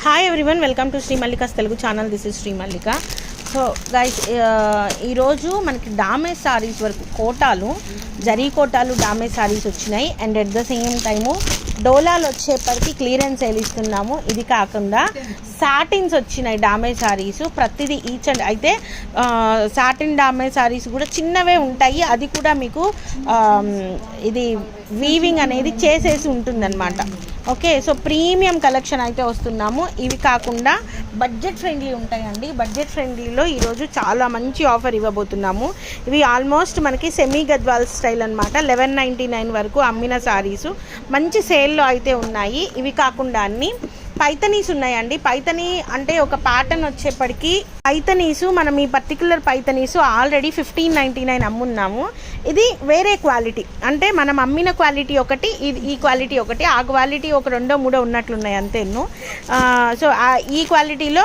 Hi everyone, welcome to Shri Mallika's Telugu channel. This is Shri Mallika. So guys, ఈరోజు మనకి damage saris వరకు కోటాలు, జరీ కోటాలు డామేజ్ సారీస్ వచ్చినాయి. And at the same time డోలాలు వచ్చేప్పటికి క్లియరెన్స్ సేల్ ఇస్తున్నాము. ఇది కాకుండా సాటిన్స్ వచ్చినాయి డామేజ్ సారీస్. ప్రతిదీ ఈచ్ అండ్ అయితే సాటిన్ డామేజ్ సారీస్ కూడా చిన్నవే ఉంటాయి. అది కూడా మీకు ఇది వీవింగ్ అనేది చేసేసి ఉంటుందన్నమాట. ఓకే, సో ప్రీమియం కలెక్షన్ అయితే వస్తున్నాము. ఇవి కాకుండా బడ్జెట్ ఫ్రెండ్లీ ఉంటాయండి. బడ్జెట్ ఫ్రెండ్లీలో ఈరోజు చాలా మంచి ఆఫర్ ఇవ్వబోతున్నాము. ఇవి ఆల్మోస్ట్ మనకి సెమీ గద్వాల్ స్టైల్ అనమాట. 1199 వరకు అమ్మిన సారీసు మంచి సేల్లో అయితే ఉన్నాయి. ఇవి కాకుండా అన్ని పైతనీస్ ఉన్నాయండి. పైతనీ అంటే ఒక ప్యాటర్న్ వచ్చేప్పటికి పైతనీసు మనం ఈ పర్టికులర్ పైతనీసు ఆల్రెడీ 1599 అమ్మున్నాము. ఇది వేరే క్వాలిటీ, అంటే మనం అమ్మిన క్వాలిటీ ఒకటి, ఇది ఈ క్వాలిటీ ఒకటి. ఆ క్వాలిటీ ఒక రెండో మూడో ఉన్నట్లున్నాయి అంతేను. సో ఈ క్వాలిటీలో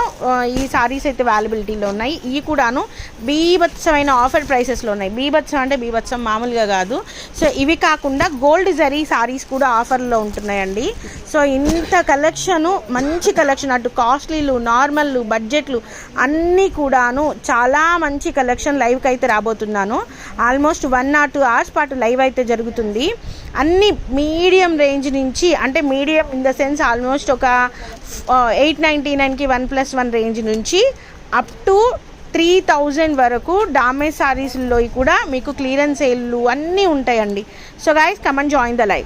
ఈ సారీస్ అయితే అవైలబిలిటీలో ఉన్నాయి. ఇవి కూడాను బీభత్సమైన ఆఫర్ ప్రైసెస్లో ఉన్నాయి. బీభత్సం అంటే బీభత్సం మామూలుగా కాదు. సో ఇవి కాకుండా గోల్డ్ జరీ సారీస్ కూడా ఆఫర్లో ఉంటున్నాయండి. సో ఇంత కలెక్షను, మంచి కలెక్షన్, అటు కాస్ట్లీలు, నార్మల్లు, బడ్జెట్లు అన్నీ కూడాను చాలా మంచి కలెక్షన్ లైవ్కి అయితే రాబోతున్నాను. ఆల్మోస్ట్ 1 or 2 hours పాటు లైవ్ అయితే జరుగుతుంది. అన్ని మీడియం రేంజ్ నుంచి, అంటే medium in the sense almost ఒక 899కి 1+1 రేంజ్ నుంచి అప్ టు 3000 వరకు డామేజ్ సారీస్లో కూడా మీకు క్లియరెన్స్ సేల్లు అన్నీ ఉంటాయండి. So guys, come and join the live.